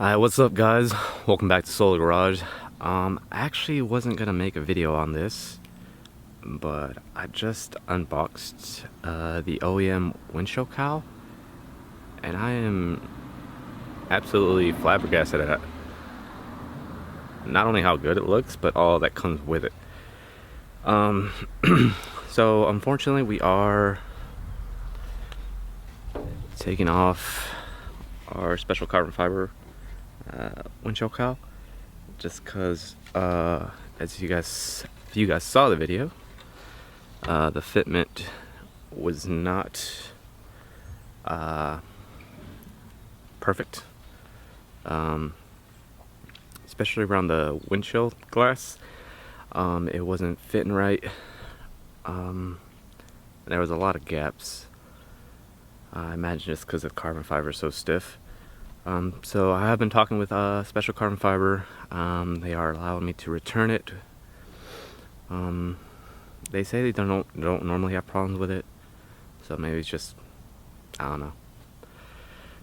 Hi, what's up guys? Welcome back to Solar Garage. I actually wasn't gonna make a video on this, but I just unboxed the OEM Windshield Cowl, and I am absolutely flabbergasted at not only how good it looks, but all that comes with it. So unfortunately we are taking off our special carbon fiber windshield cowl, just because as if you guys saw the video, the fitment was not perfect, especially around the windshield glass. It wasn't fitting right. There was a lot of gaps. I imagine just because the carbon fiber is so stiff. So I have been talking with Special Carbon Fiber. They are allowing me to return it. They say they don't normally have problems with it, so maybe it's just, I don't know.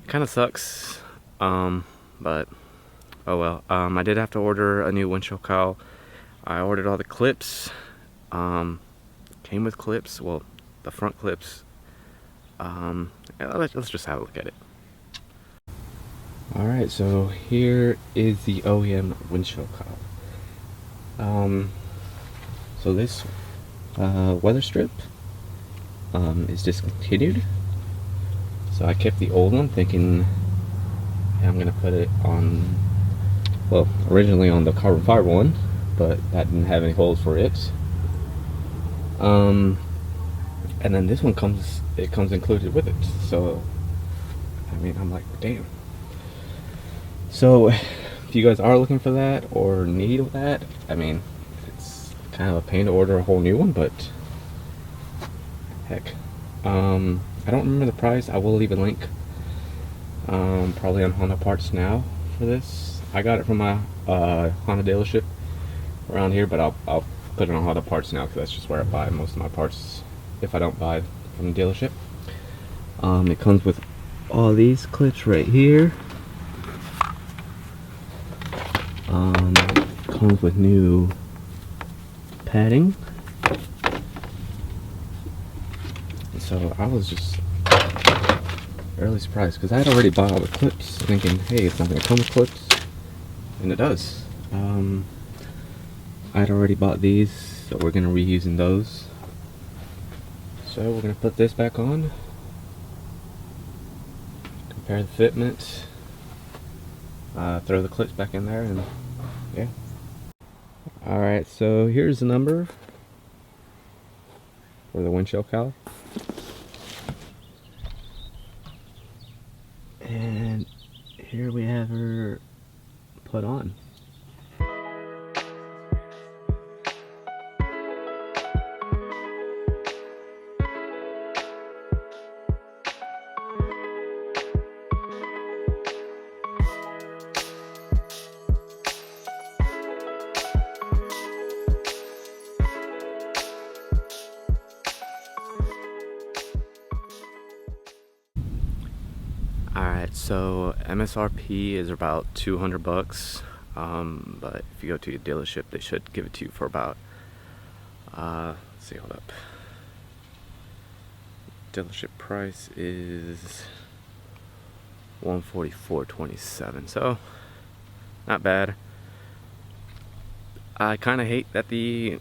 It kind of sucks, but oh well. I did have to order a new windshield cowl. I ordered all the clips. Came with clips. Well, the front clips. Let's just have a look at it. Alright, so here is the OEM windshield cowl. So this weather strip is discontinued. So I kept the old one thinking, hey, I'm gonna put it on, well, originally on the carbon fiber one, but that didn't have any holes for it. And then this one comes included with it. So I mean, I'm like, damn. So if you guys are looking for that or need that, I mean, it's kind of a pain to order a whole new one, but heck. I don't remember the price. I will leave a link probably on Honda Parts Now for this. I got it from my Honda dealership around here, but I'll put it on Honda Parts Now because that's just where I buy most of my parts if I don't buy from the dealership. It comes with all these clips right here. Comes with new padding. So I was just fairly surprised because I had already bought all the clips thinking, hey, it's not going to come with clips, and it does. I had already bought these, so we're going to be reusing those. So we're going to put this back on, compare the fitment, throw the clips back in there, and yeah. Alright, so here's the number for the windshield cowl. And here we have her put on. Alright, so MSRP is about 200 bucks, but if you go to your dealership, they should give it to you for about, let's see, hold up. Dealership price is $144.27, so not bad. I kind of hate that the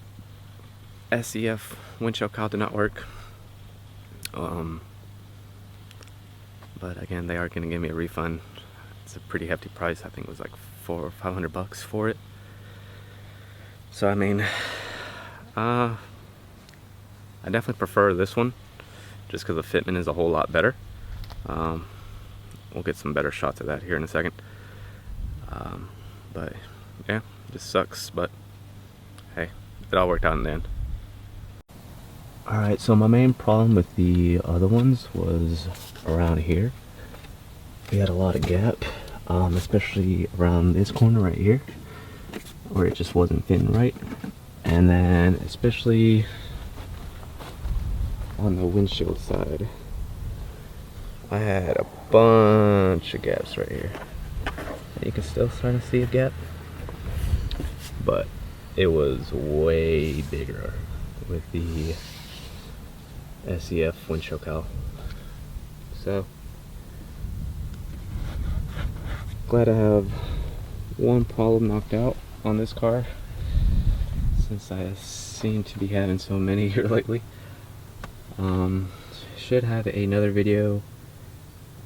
SEF windshield cowl did not work. But again, they are going to give me a refund. It's a pretty hefty price. I think it was like $400 or $500 for it. So I mean, I definitely prefer this one, just because the fitment is a whole lot better. We'll get some better shots of that here in a second. But yeah, it just sucks. But hey, it all worked out in the end. Alright, so my main problem with the other ones was around here. We had a lot of gap, especially around this corner right here, where it just wasn't fitting right. And then especially on the windshield side, I had a bunch of gaps right here. You can still sort of see a gap, but it was way bigger with the SEF windshield cowl. So glad to have one problem knocked out on this car, since I seem to be having so many here lately. Should have another video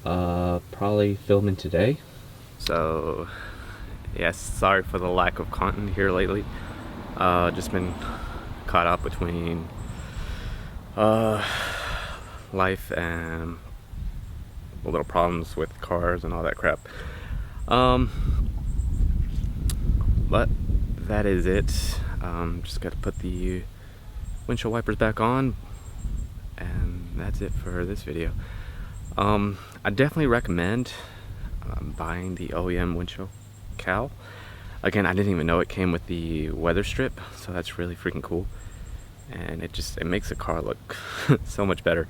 probably filming today. So yes, sorry for the lack of content here lately. Just been caught up between life and little problems with cars and all that crap. But that is it. Just got to put the windshield wipers back on, and that's it for this video. I definitely recommend buying the OEM windshield cowl. Again, I didn't even know it came with the weather strip, so that's really freaking cool, and it makes the car look so much better.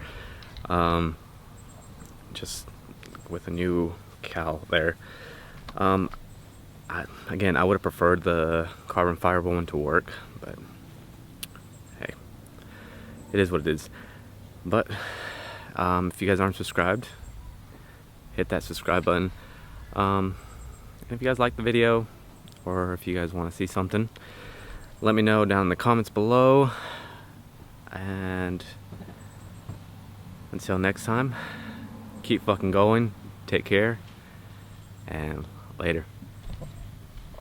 Just with a new cowl there. Again, I would have preferred the carbon fiber one to work, but hey, it is what it is. But if you guys aren't subscribed, hit that subscribe button. And if you guys like the video, or if you guys want to see something, let me know down in the comments below. And until next time, keep fucking going, take care, and later.